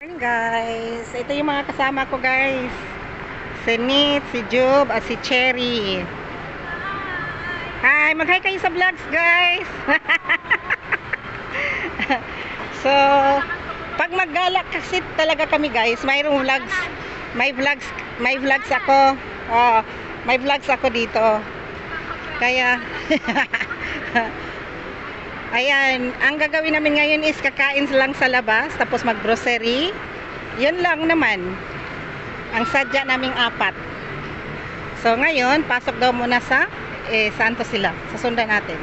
Morning guys, ito yung mga kasama ko guys, si Nit, si Job, at si Cherry. Hi, mag-hi kayo sa vlogs guys. So, pag maggala kasi talaga kami guys, mayroong vlogs, may vlogs ako. Oh, may vlogs ako dito. Kaya ayan, ang gagawin namin ngayon is kakain lang sa labas, tapos mag-grocery. Yun lang naman ang sadya naming apat. So ngayon, pasok daw muna sa saan to sila? Sasundan natin.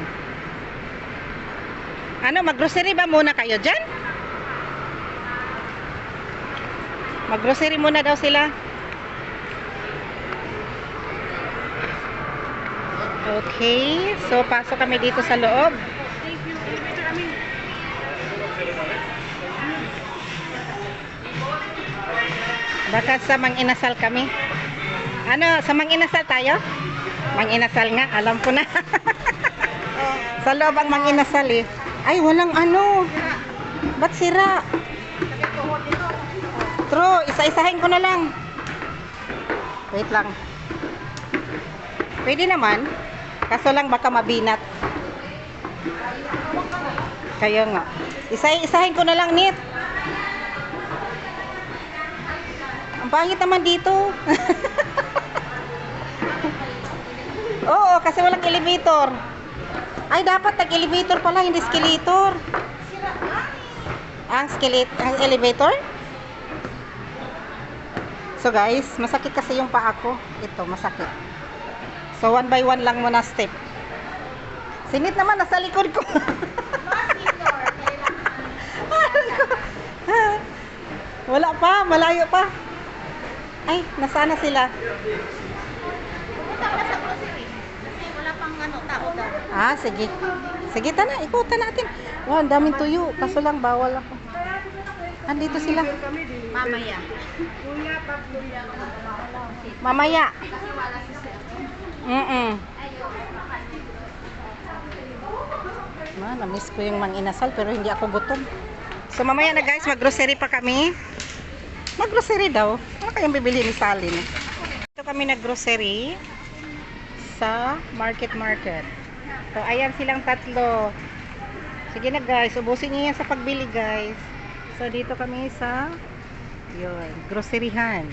Ano, mag-grocery ba muna kayo dyan? Mag-grocery muna daw sila. Okay, so pasok kami dito sa loob. Baka sa Mang-Inasal kami. Ano, sa Mang-Inasal tayo? Mang-Inasal nga, alam ko na. Sa loob ang Mang-Inasal eh. Ay, walang ano. Ba't sira? True, isa-isahin ko na lang. Wait lang. Pwede naman. Kaso lang baka mabinat. Kaya nga. Isa-isahin ko na lang, Nit. Ang pangit naman dito. Oo, kasi walang elevator. Ay, dapat nag-elevator pala, hindi skeletor. Ang elevator? So guys, masakit kasi yung paa ko. Ito, masakit. So, one by one lang muna step. Sinit naman, nasa likod ko. Wala pa, malayo pa. Ay, nasaan na sila? Pupunta ka na sa grocery. Kasi wala pang tao daw. Ah, sige. Sige, tana, ikutan natin. Wow, ang daming tuyo. Kaso lang, bawal ako. Andito sila. Mamaya. Mamaya. Na-miss ko yung Mang-Inasal pero hindi ako gutom. So mamaya na guys, mag-grocery pa kami. Mag-grocery daw. Ano kayang bibili ni Salin? Ito kami nag-grocery sa market. So ayan silang tatlo. Sige na guys, ubusin niyo yan sa pagbili guys. So dito kami sa groceryhan.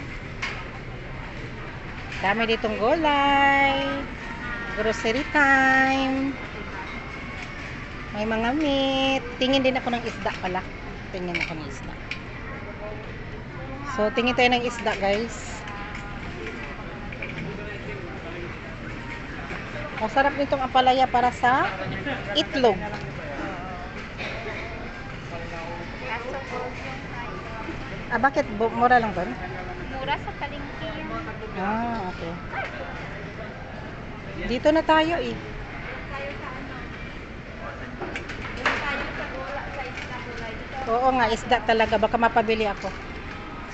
Dami ditong gulay. Grocery time. May mga meat. Tingin din ako ng isda pala. Tingin ako ng isda. So, tingin tayo ng isda, guys. Masarap nitong ampalaya para sa itlog. Ah, bakit? Mura lang ba? Mura sa palengke yan. Ah, okay. Dito na tayo eh. Tayo sa ano? Doon tayo sa gula, sa isla gulay. Oo nga, isda talaga. Baka mapabili ako.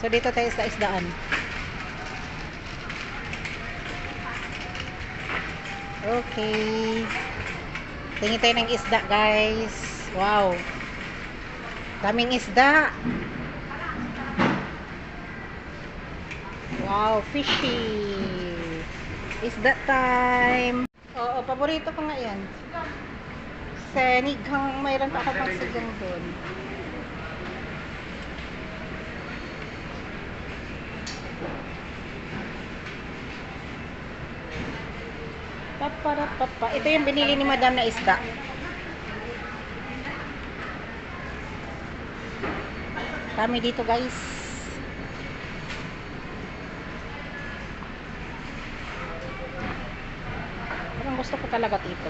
So, dito tayo sa isdaan. Okay. Tingin tayo ng isda, guys. Wow. Daming isda. Wow, fishy. Isda time. Oo, paborito ko nga yan. Senigang, mayroon pa ako pang sigang doon. Paparapapa. Ito yung binili ni Madam na isda. Kami dito guys. Parang gusto ko talaga dito.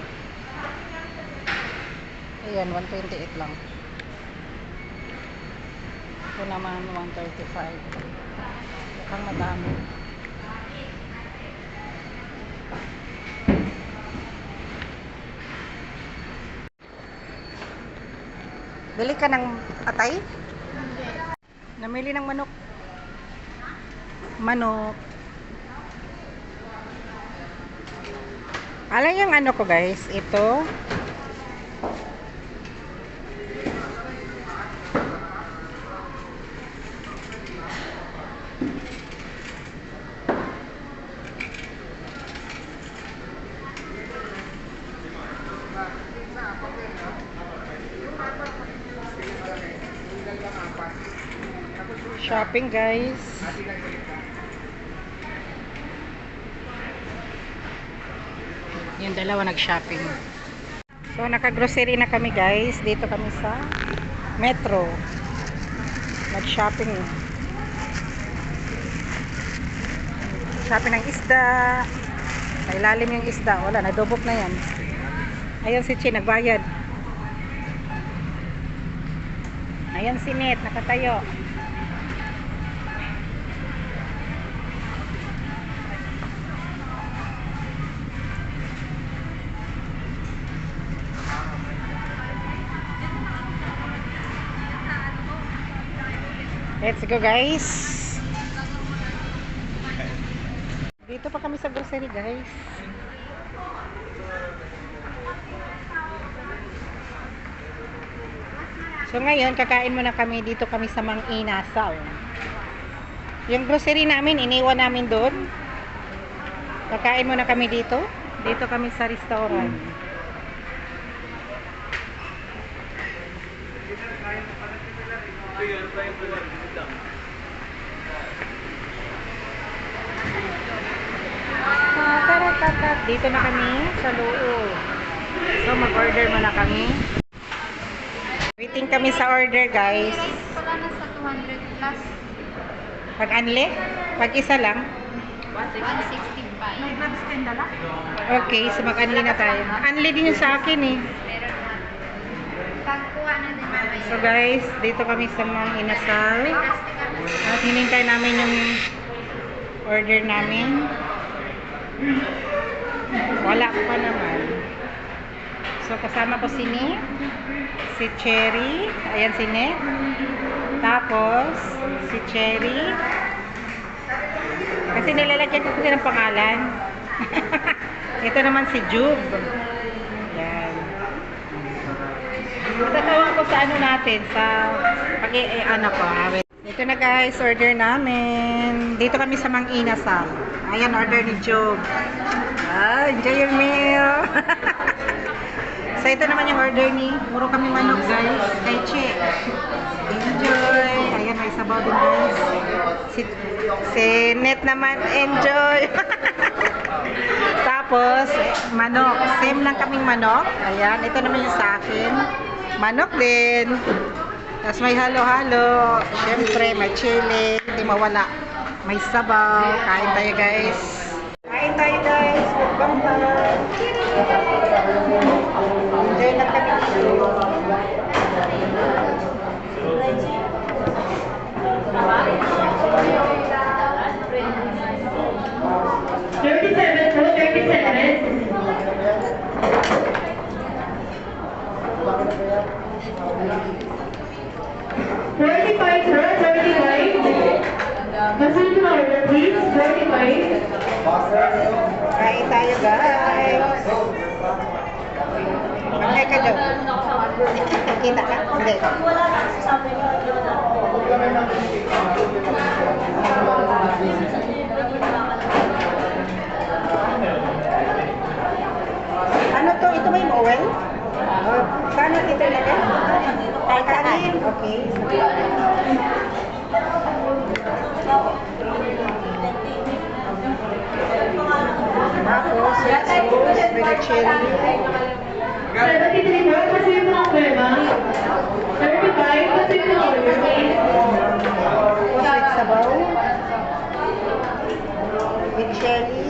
Ayan, 128 lang. Ito naman 135. Mukhang madami. Bili ka ng atay? Namili ng manok. Manok. Alam yung ano ko guys, ito Shopping guys. Yung dalawa nag-shopping. So naka-grocery na kami guys. Dito kami sa Metro. Nag-shopping. Shopping ng isda. Sa ilalim yung isda. Wala, nadubok na yan. Ayan si Chi, nagbayad. Ayan si Net, nakatayo. Let's go guys. Dito pa kami sa grocery guys. So ngayon kakain muna kami dito kami sa Mang Inasal. Yung grocery namin iniwan namin doon. Kakain muna kami dito. Dito kami sa restaurant. Dito na kami sa loob. So mag-order muna kami. Waiting kami sa order guys. Wala na sa 200 plus. Pag anli? Pag isa lang? 165. May gloves kayo dala? Okay, so mag-anli na tayo. Anli din yung sa akin eh. Meron na. Pagkuha na din mamaya. So guys, dito kami sa Mang Inasal. At hinintay namin yung order namin. Wala pa naman. So kasama ko si Ni, si Cherry, ayan si Ne. Tapos si Cherry. Kasi nilalagyan ko kasi ng pangalan. Ito naman si Jube. Yan. Tatawa ko sa ano natin, sa ano ko. Ito na guys, order namin. Dito kami sa Mang Inasal. Ayan, order ni Jube. Enjoy your meal. So ito naman yung order ni, puro kami manok guys, kay Che. Enjoy. Ayan, may sabaw din guys. Si Net naman, enjoy. Tapos, manok. Same lang kaming manok. Ayan, ito naman yung sa akin. Manok din. Tapos may halo-halo. Siyempre, may chili. Hindi mawala. May sabaw. Kain tayo guys. Kain tayo guys. Bye-bye. Enjoy na kami. 37 po, 37. 45 sir, 45. Proceed to order please, 45. Kain tayo guys. Mag-hi ka daw. Kita ka? Hindi. Ano to? Ito ba yung oil? Saan natin ito ilagay? Kahit kanin. Okay. Tapos, let's sauce with the chili. 73 po, proceed to order. 35, proceed to order please. Tapos with sabaw. With chili.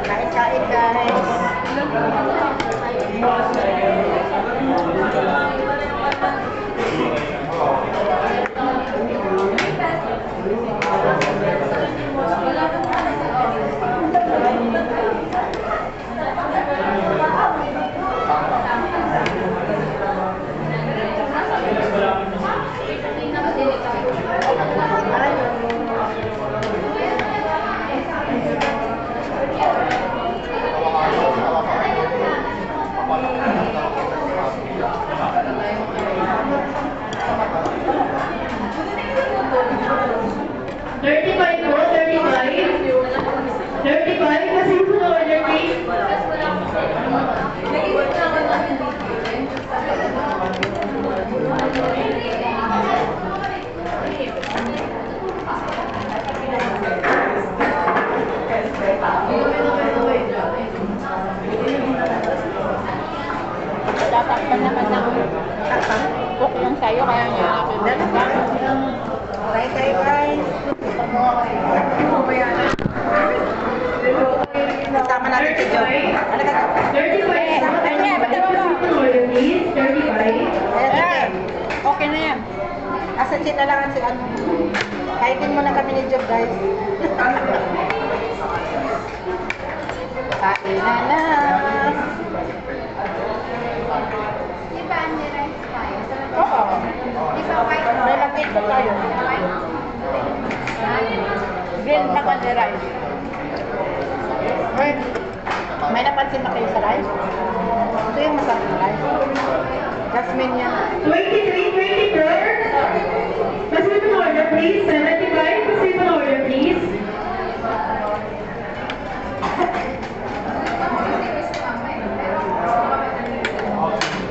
Kain-kain guys. tayo, kaya nga Try tayo guys. Kasama natin si John. Ano ka? 35 order please. 35. Ayan. Okay na yan. Asa chin na lang si ano. Kainin muna kami ni Job guys. Kain na na. Di ba Andy rice tayo? Oo. Di ba white? May lapit ba tayo? Green na Andy rice. Ay, may napansin na kayo sa live? Ito yung masarap na live. Jasmine yan. 23, 24. Proceed to order please. 75. Proceed to order please.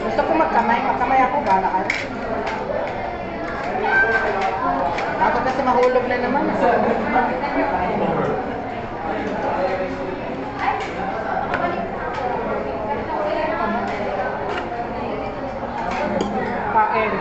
Gusto ko magkamay. Magkamay ako. Bala ka. Ako kasi mahulog na naman. Kain.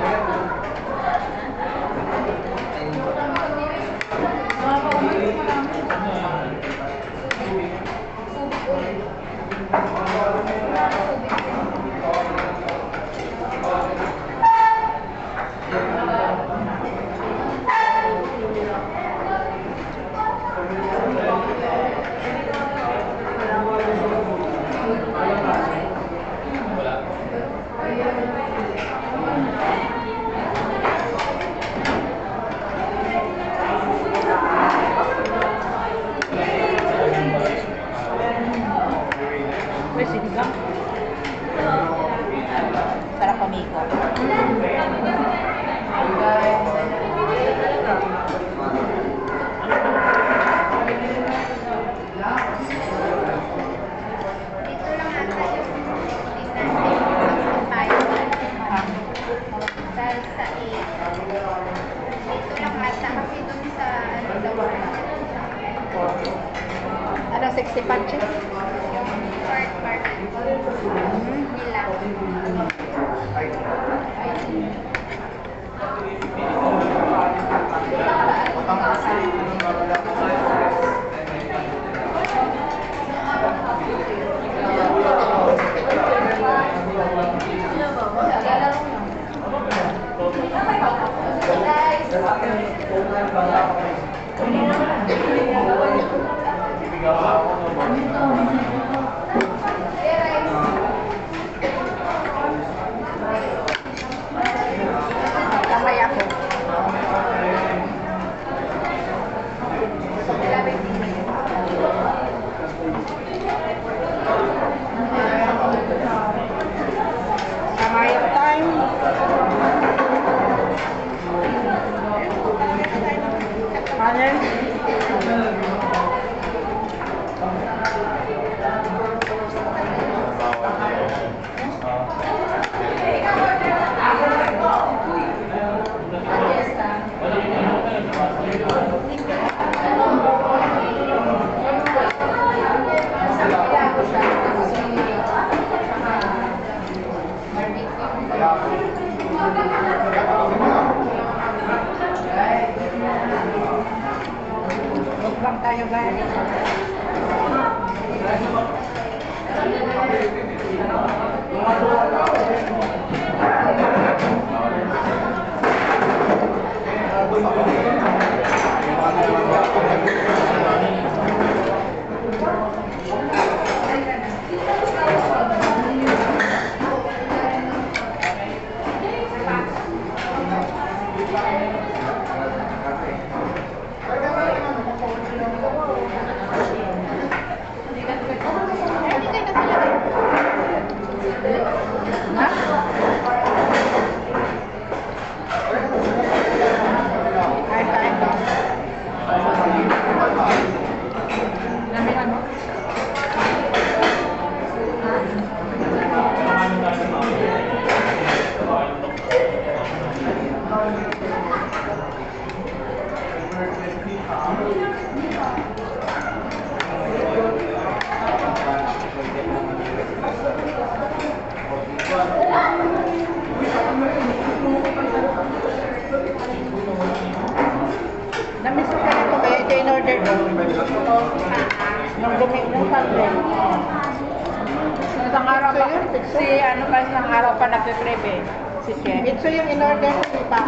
May sinigang. Sarap amigo. Dito lang ata yung salsa eh. Dito lang ata kasi dun sa ano daw Ano, 60 punches? yung part nila. Kamay ako. Kamay time. Kanin. Mukbang tayo guys. Si ano pa isang araw pa nagpe-prep eh. Si Chef. Ito yung in-order ko, di ba?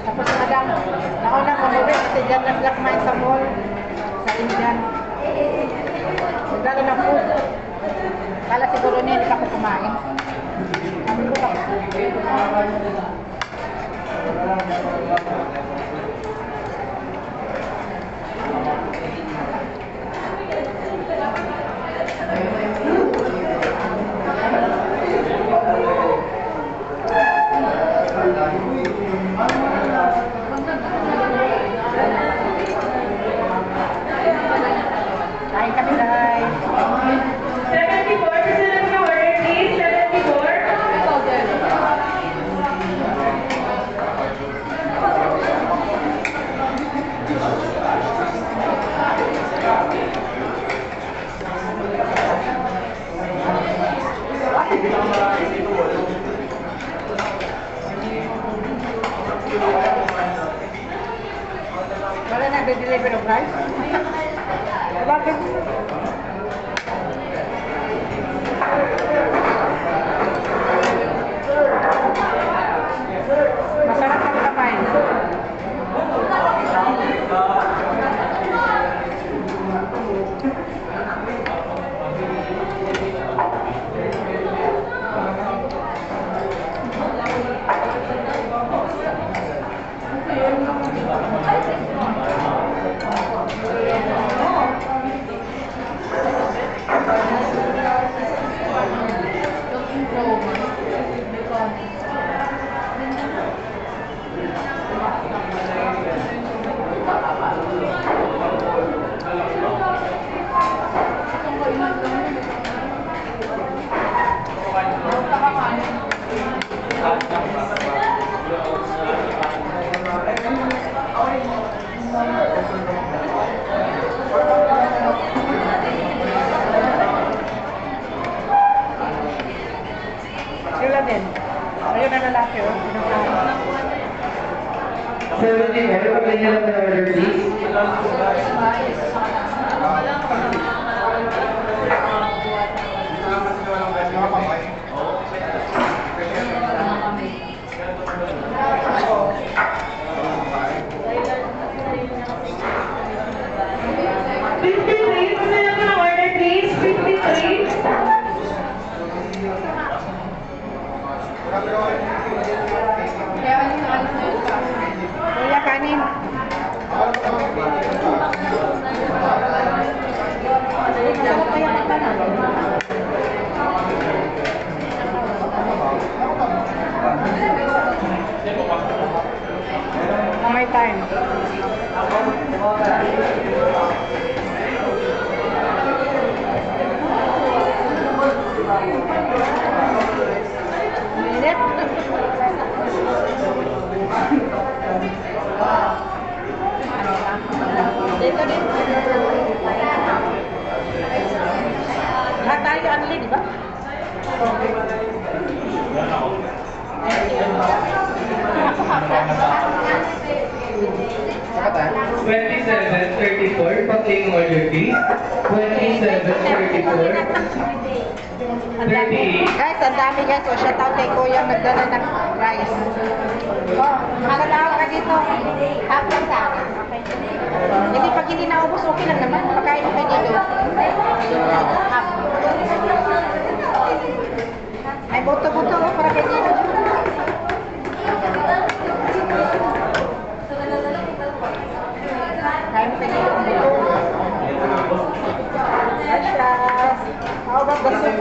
Tapos madam, nauna umuwi kasi dyan nag-lakmain sa mall, sa Indian. Nagdala ng food. Kala siguro niya hindi pa ako kumain. Sabi ko pa. Kain kami guys. 74% of the order, please. 74. Wala nagde-deliver of rice? Bakit? Masarap ang kamay. Sila din. Ayun na lalaki, oh. Pinakain. 74, pag-ganyan of the order, please. Kuya, kanin. May time. Minute. Dito din. Lahat tayo ano di ba? 2734, pag-clean order, please. 2734. 38. Guys, ang dami guys. O, shout out kay Kuya nagdala ng rice. Oh, makalaw ka dito. After sa akin. Hindi, pag hindi naubos, okay lang naman. Pagkain mo kay Dilo. Ay, buto-buto oh, para kay Dilo. Kain mo kay Dilo. Gracias. How about the soup?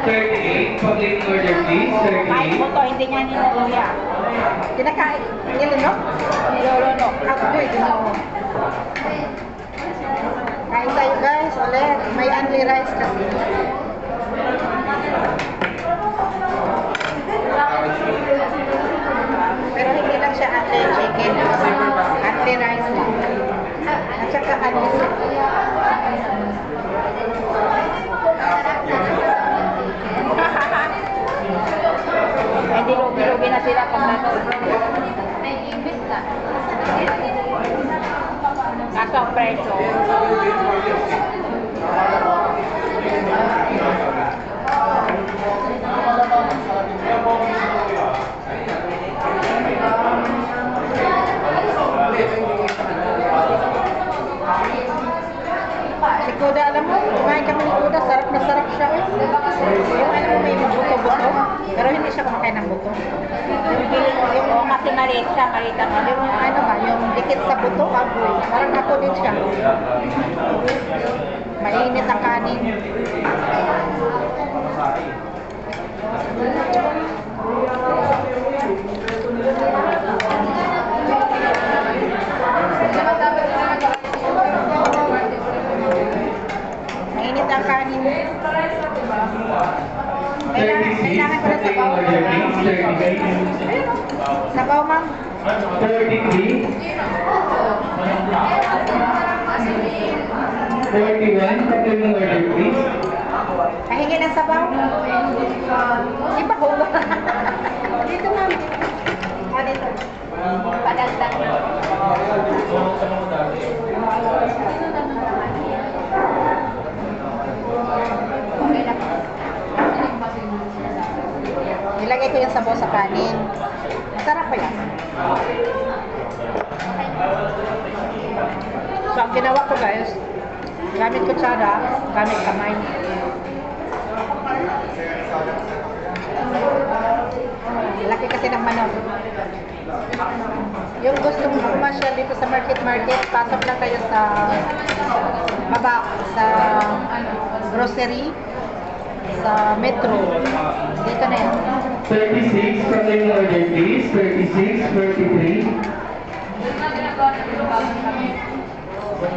38, pag-clean order, please. Kain mo 38. to, hindi nga nila luya. Kinakain. Nilo, no? Nilolono. Ako, ito na ako. Kain tayo guys, ulit. May only rice kasi. Pero hindi lang siya only chicken. Only rice lang. At saka only soup. Kuda, alam mo, kumain kami ni Kuda, sarap na sarap siya. Yung alam mo, may buto-buto, pero hindi siya kumakain ng buto. Yung Oo, kasi maliit siya, maliit ang ano. yung ano ba, yung dikit sa buto, agoy. Parang ako din siya. Mainit ang kanin. Mainit ang kanin. Kailangan ko na sabaw. Sabaw, ma'am. 33, 41, tatlo yung order please. Pahingi ng sabaw. Iba ko. Dito, ma'am. Dito. Padagdag. Okay na po. Nilagay ko yung sabaw sa kanin. Masarap pa yan. So, ang ginawa ko guys, gamit kutsara, gamit kamay. Laki kasi ng manok. Yung gustong pumasyal dito sa market, pasok lang kayo sa baba, sa grocery, sa metro. Dito na yan. 36, tatlo yung order please. 36, 43,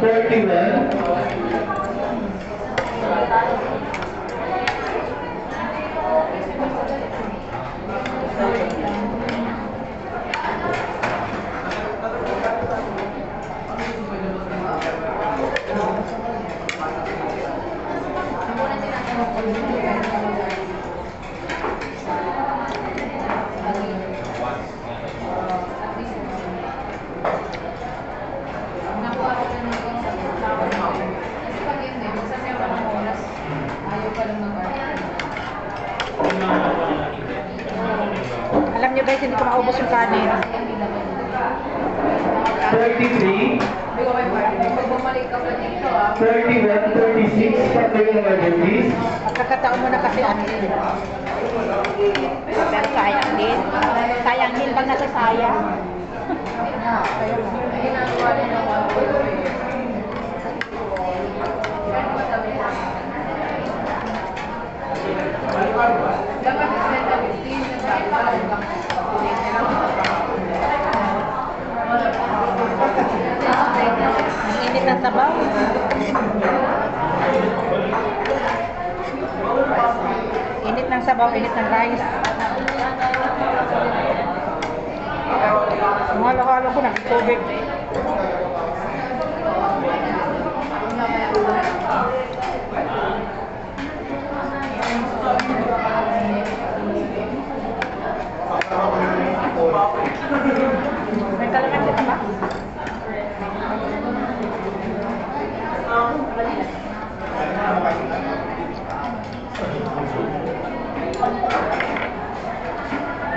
41, Alam nyo guys, hindi ko maubos yung kanin. 33, 31, 36, tatlo yung order please. Pagkakataon mo na kasi ano yun. Pero sayang din. Sayang din pag nasasayang. Ang init ng sabaw. Init ng sabaw, init ng rice. Halo-halo ko na, tubig. May kalamansi ka ba?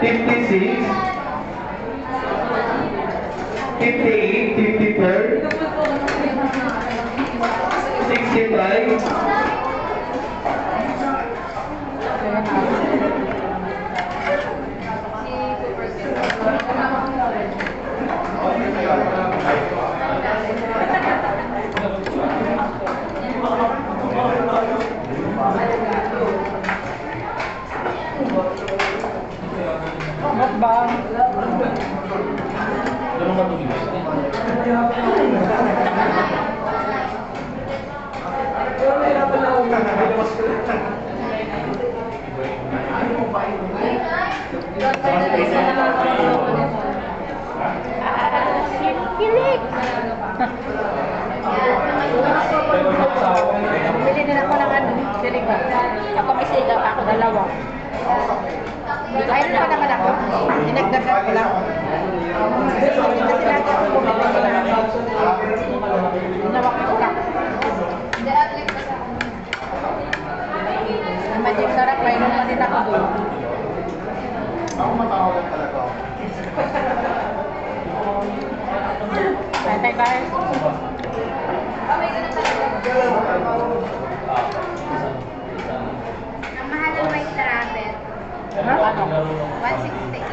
$56, 58, 54, 65, Mukbang. Kilig! Bili din ako ng ano, siliga. Ako may siligaw ako. Dalawa. Ayun pa naman ako. Dinagdagan ko lang. Kasi lagi ako bumili ko lang. Ginawa ko lang. Ang magic sarap, mayroon pa din ako doon. Bye bye guys. 160.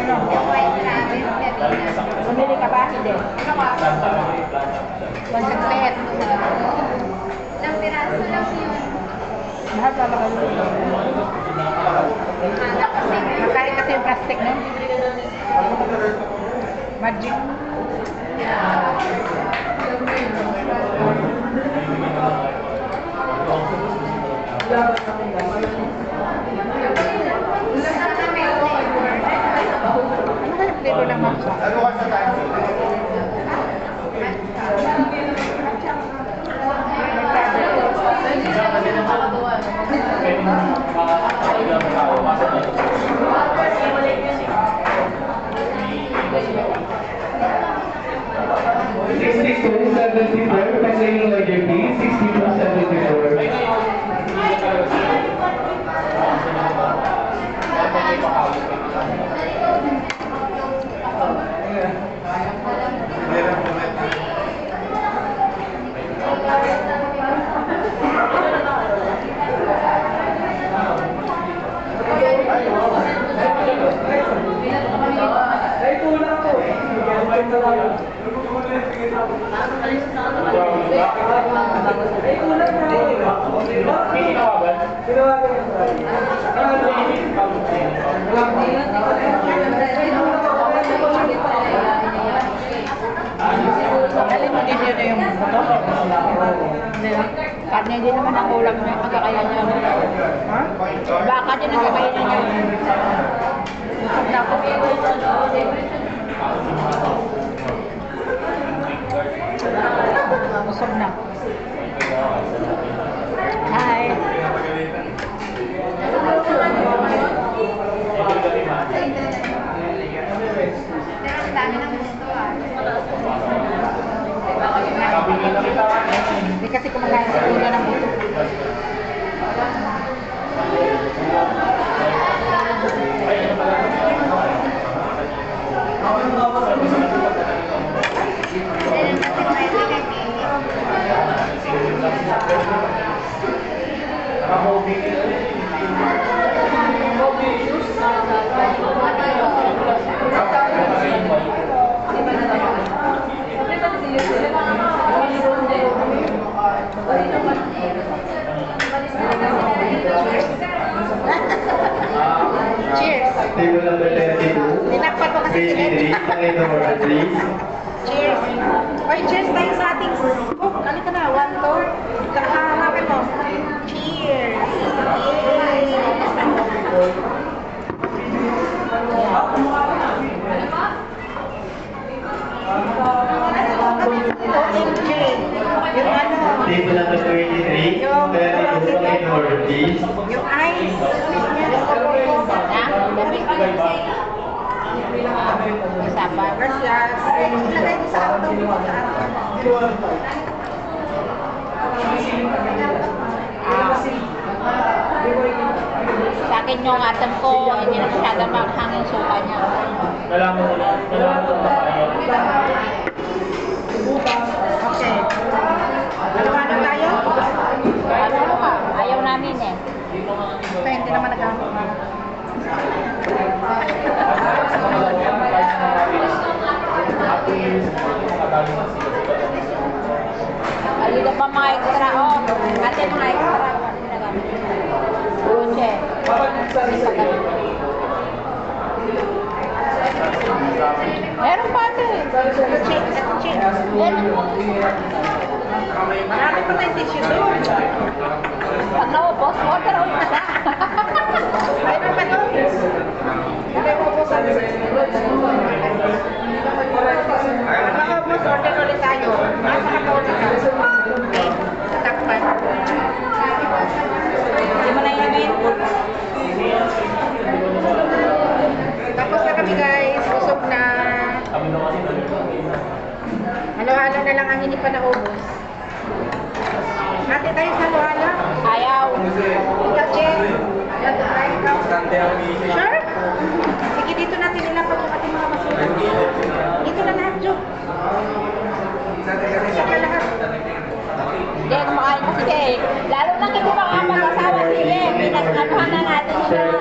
Yung white rabbit kanina. Bumili ka ba? Hindi. Saglit. Ilang piraso lang yun. Mahal pa ba kayo? Magkali kasi yung plastic, no? Magic. Ano kaya flavor ng matcha? Passing order please, 6274. Dali mo din yun na yung motor. Kanya din naman ang ulam na magkakaya niya. Ha? Baka din ang kakaya niya. Busog na ako. Busog na. Hi. Pero ang dami ng gusto ah. Hindi kasi kumakain sa tuna ng buto. Meron kasi pwede kami. Cheers. Table number 22. Tinakpan mo kasi sila. 83. Passing order please. Cheers. Oy, cheers tayo sa ating cook. Halika na, 1, 2. Kakaharapin mo. Cheers. OMG. Yung ano, Table number 23. 32. Passing order please. yung ice. Yung kapulpo. Kasama. Gracias. Ilagay mo sa auto mo. Sa akin yung atam ko, hindi na masyadong maghangin suka niya. Okay. Ano tayo? Ano ka? Ayaw namin eh. Ito hindi naman nagamit. Alida pa mga extra, oh. Ate, mga extra. Luche. Meron pa ate. Meron. Marami pa tayong tissue doon. Pag naubos, order ulit na. Meron pa doon. Hindi mo po sabi sa Pag-naubos, order ulit tayo. Nasa ka-order ka. Okay. Takpan. Hindi mo na inumin. Tapos na kami guys. Busog na. Halo-halo na lang ang hindi pa naubos. Ate tayo sa halo-halo? Ayaw. Ikaw, Jen? Sure? Sige, dito natin ilapat yung ating mga basura. Dito na lahat, Jo. Saka lahat. Hindi, kumakain kasi cake. Lalo na kung mga mag-asawa sila. Pinag-anuhan na natin yung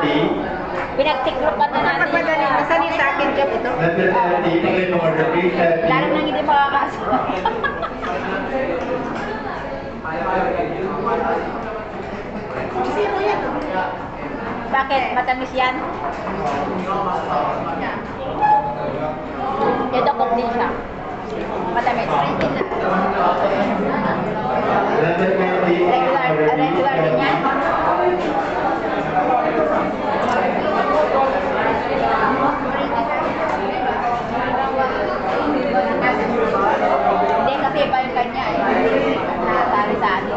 Tiklopan na natin. Pagpadali, saan yung sa akin job ito? Number 70, pakinggan mo order please. Lalo nang hindi makakasama. Sino yan? Bakit? Matamis yan? Yadakot din siya. Matamis. Number 20, Regular din yan? Hindi kasi iba yung kanya eh. Nakatali sa atin.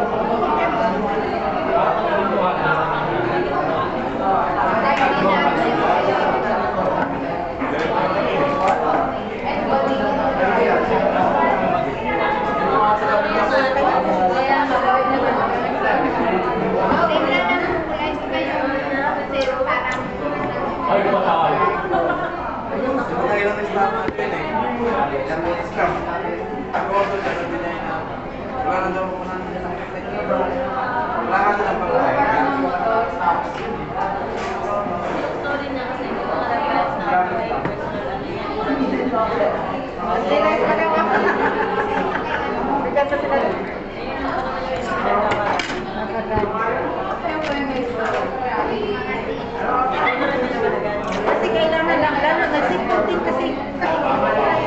Kasi kailangan lang, lalo na din kasi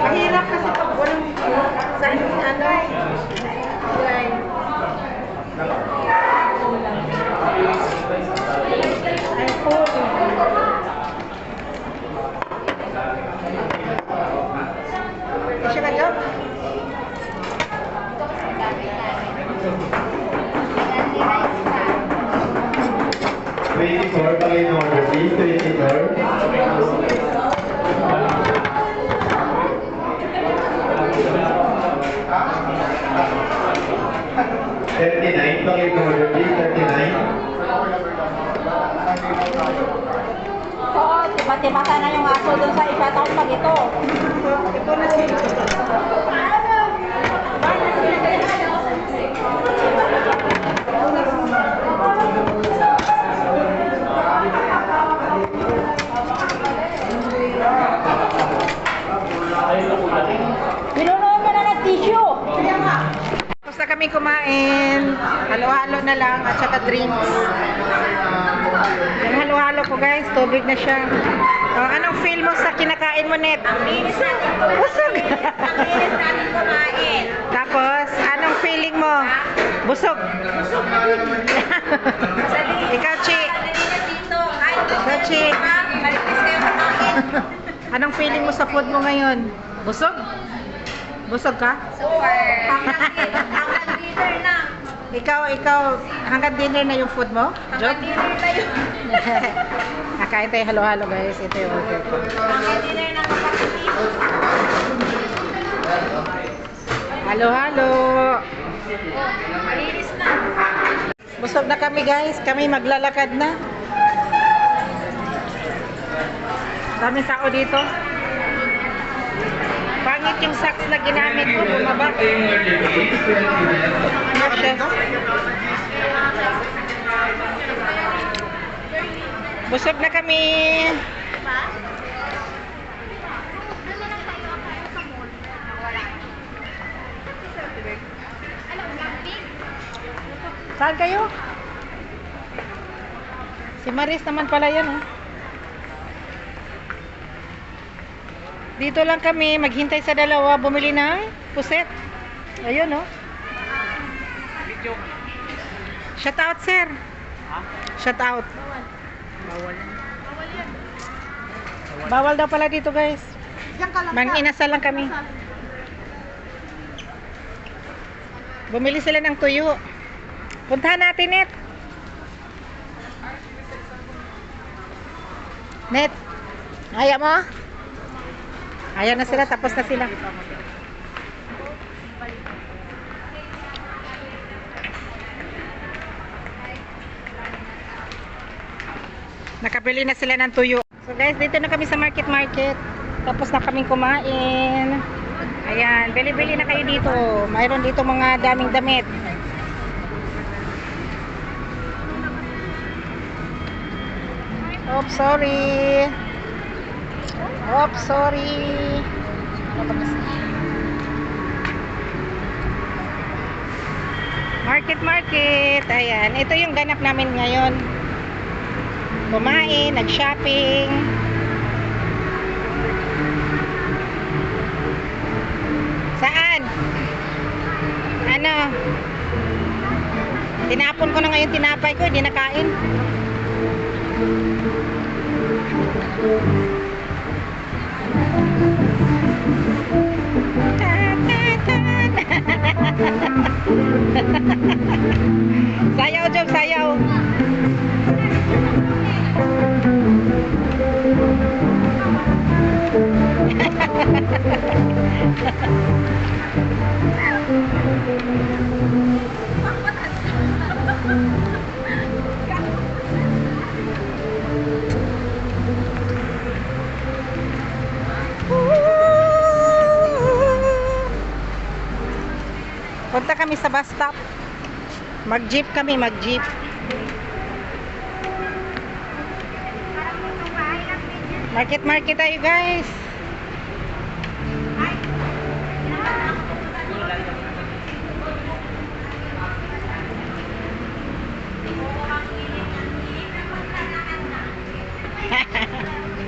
mahirap kasi pag walang sa ano, line. Ay po. Siya ka job? 24, pakinggan mo order please. 24. Pakinggan mo order please. 39. Oo, tiba-tibasa na yung aso dun sa isa taon pag ito. Ito na siya. Binunuan mo na ng tissue. Tapos na kami kumain. Halo-halo na lang at saka drinks. Yung halo-halo ko guys, tubig na siya. Anong feel mo sa kinakain mo, Net? Ang linis natin kumain. Busog. Ang linis natin kumain. Tapos, anong feeling mo? Busog. Ikaw, Chi. Dito, kahit Ikaw, Chi. malinis kayo kumain. Anong feeling mo sa food mo ngayon? Busog? Busog ka? Super. Hanggang dinner na. Ikaw, hanggang dinner na yung food mo? Job? Hanggang dinner na yun. Nakain tayo halo-halo guys. Ito yung order ko. Hanggang dinner na kapatid. Halo-halo. Malinis na. Busog na kami guys. Kami maglalakad na. Daming tao dito. Pangit yung socks na ginamit ko. Bumaba. Ano siya? Busog na kami. Saan kayo? Si Maris naman pala yan, oh. Dito lang kami, maghintay sa dalawa, bumili ng puset. Ayun, oh. Shout out, sir. Shout out. Bawal daw pala dito, guys. Mang-inasal lang kami. Bumili sila ng tuyo. Puntahan natin, Net. Net. Ayaw mo? Ayaw na sila, tapos na sila. Nakabili na sila ng tuyo. So guys, dito na kami sa market. Tapos na kaming kumain. Ayan, bili-bili na kayo dito. Mayroon dito mga daming damit. Oh, Oops, sorry. Oops, sorry. Market, market. Ayan, ito yung ganap namin ngayon. Kumain, nag-shopping. Saan? Ano? Tinapon ko na ngayon tinapay ko, hindi nakain. Sayaw, Job, sayaw. Punta kami sa bus stop. Mag-jeep kami, mag-jeep. Market tayo, guys.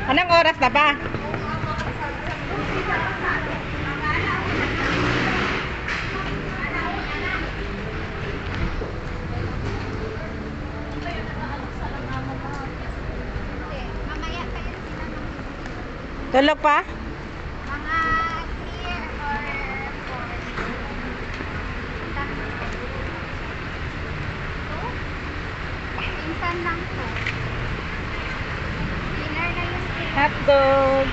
Anong oras na ba? Mamaya kayo sila Tulog pa? mga 3 or 4. Minsan lang to. Dinner na yung Hotdog.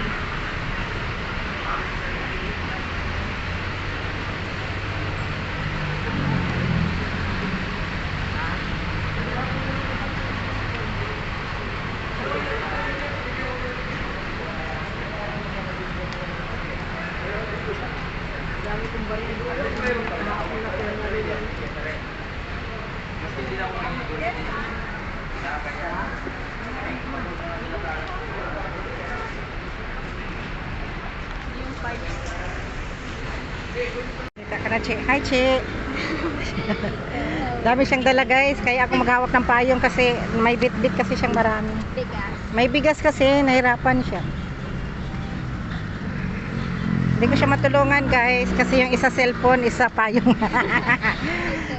Kita ka na, Che. Hi, Che. Dami siyang dala, guys. Kaya ako maghawak ng payong kasi may bit-bit kasi siyang marami. bigas. May bigas kasi, nahirapan siya. Hindi ko siya matulungan, guys, kasi yung isa cellphone, isa payong.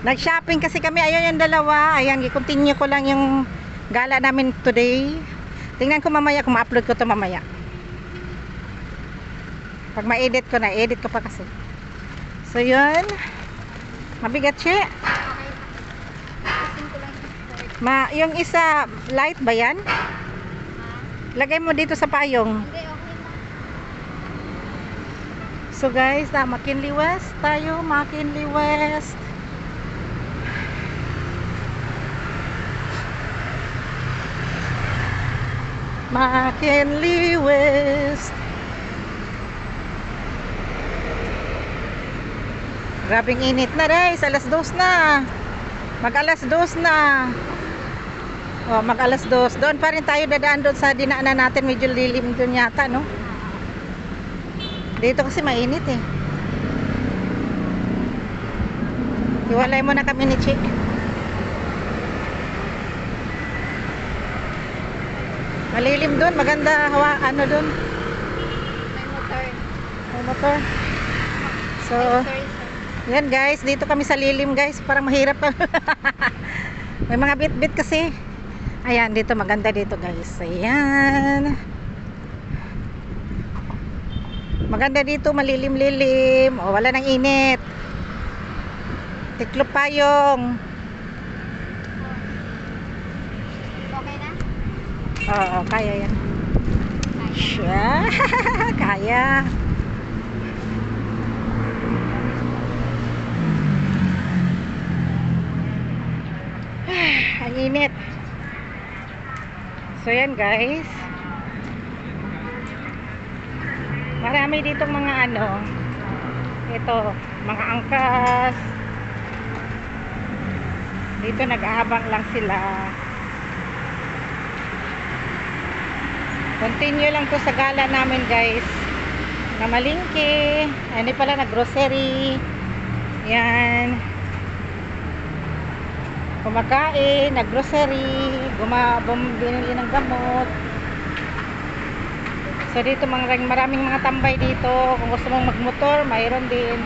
Nag-shopping kasi kami, ayun yung dalawa. Ayan, i-continue ko lang yung gala namin today. Tingnan ko mamaya kung ma-upload ko to mamaya. Pag ma-edit ko na, edit ko pa kasi. So, yun. Mabigat siya. Tapusin ko lang yung skirt. Yung isa, light ba yan? Lagay mo dito sa payong. Hindi, okay lang. So guys, McKinley West tayo, McKinley West. McKinley West. Grabing init na, guys. Alas 2 na. Mag alas 2 na. Oh, mag alas 2. Doon pa rin tayo dadaan doon sa dinaanan natin. Medyo lilim doon yata, no? Dito kasi mainit eh. Hiwalay mo na kami ni Chi. Malilim doon, maganda hawa, ano doon. May motor. May motor. So, Sorry. yan guys, dito kami sa lilim guys, parang mahirap pa. May mga bit-bit kasi. Ayan, dito maganda dito guys. Ayan. Maganda dito, malilim-lilim. O, wala nang init. Tiklop payong. Okay na? Oo, kaya yan. Kaya. Siya. Kaya. Ang init. So yan guys. Marami ditong mga ano. Ito, mga angkas. Dito nag-aabang lang sila. Continue lang to sa gala namin guys. Na malingki. Hindi pala na grocery. Yan. Kumakain, nag-grocery, bumili ng gamot. So dito maraming mga tambay dito. Kung gusto mong magmotor, mayroon din.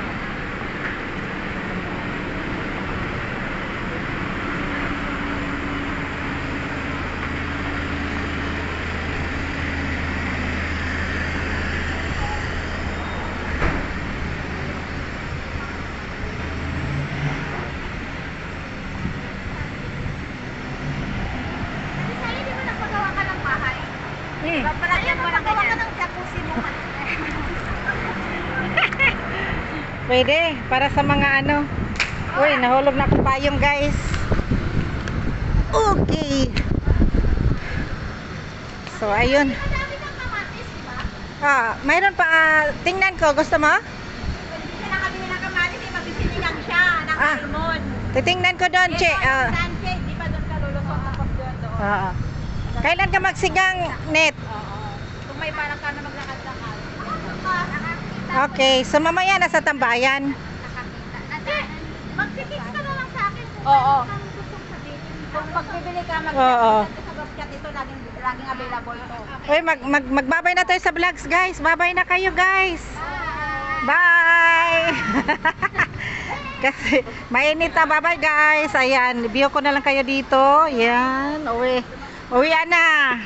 Sally, di ba nagpagawa ka ng bahay? Hmm. Palagyan mo lang ganyan. Ng jacuzzi mo. Pwede, para sa mga ano. Uy, nahulog na akong payong guys. Okay. So, ayun. Madami kang kamatis, di ba? Mayroon pa. Tingnan ko, gusto mo? Hindi ka nakabili ng kamatis, magbibili lang siya ng almond. Titingnan ko doon, Che. Sanchez, di ba doon ka lulusot tapos doon? Kailan ka magsigang, Net? Kung may parang ka na maglakad-lakad. Okay, so mamaya nasa tambayan. Mag-fix ka na lang sa akin kung Oo. ano kang gustong sabihin. Kung magbibili ka, Oo. sa Gopchat ito, laging available to. Uy, magbabay na tayo sa vlogs, guys. Babay na kayo, guys. Bye! Kasi mainit na. Bye-bye, guys. Ayan, view ko na lang kayo dito. Ayan, uwi. Uwi na.